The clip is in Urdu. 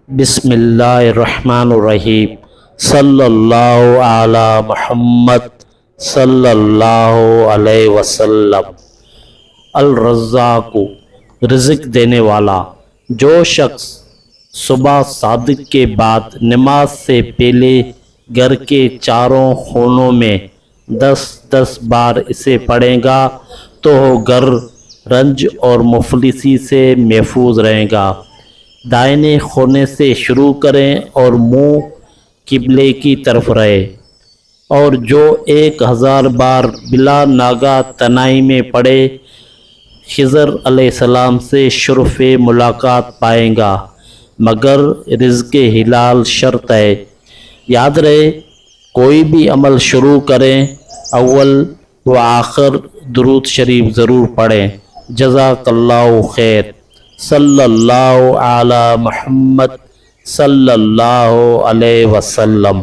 بسم اللہ الرحمن الرحیم صلی اللہ علی محمد صلی اللہ علیہ وسلم۔ الرزاق، رزق دینے والا۔ جو شخص صبح صادق کے بعد نماز سے پہلے گھر کے چاروں خونوں میں 10 بار اسے پڑھے گا تو گھر رنج اور مفلسی سے محفوظ رہے گا۔ دائنے کونے سے شروع کریں اور منہ قبلے کی طرف رہے، اور جو 1000 بار بلا ناگہ تنہائی میں پڑھے خضر علیہ السلام سے شرف ملاقات پائے گا، مگر رزق حلال شرط ہے۔ یاد رہے، کوئی بھی عمل شروع کریں اول و آخر درود شریف ضرور پڑھیں۔ جزاک اللہ خیر۔ صلی اللہ علی محمد صلی اللہ علیہ وسلم۔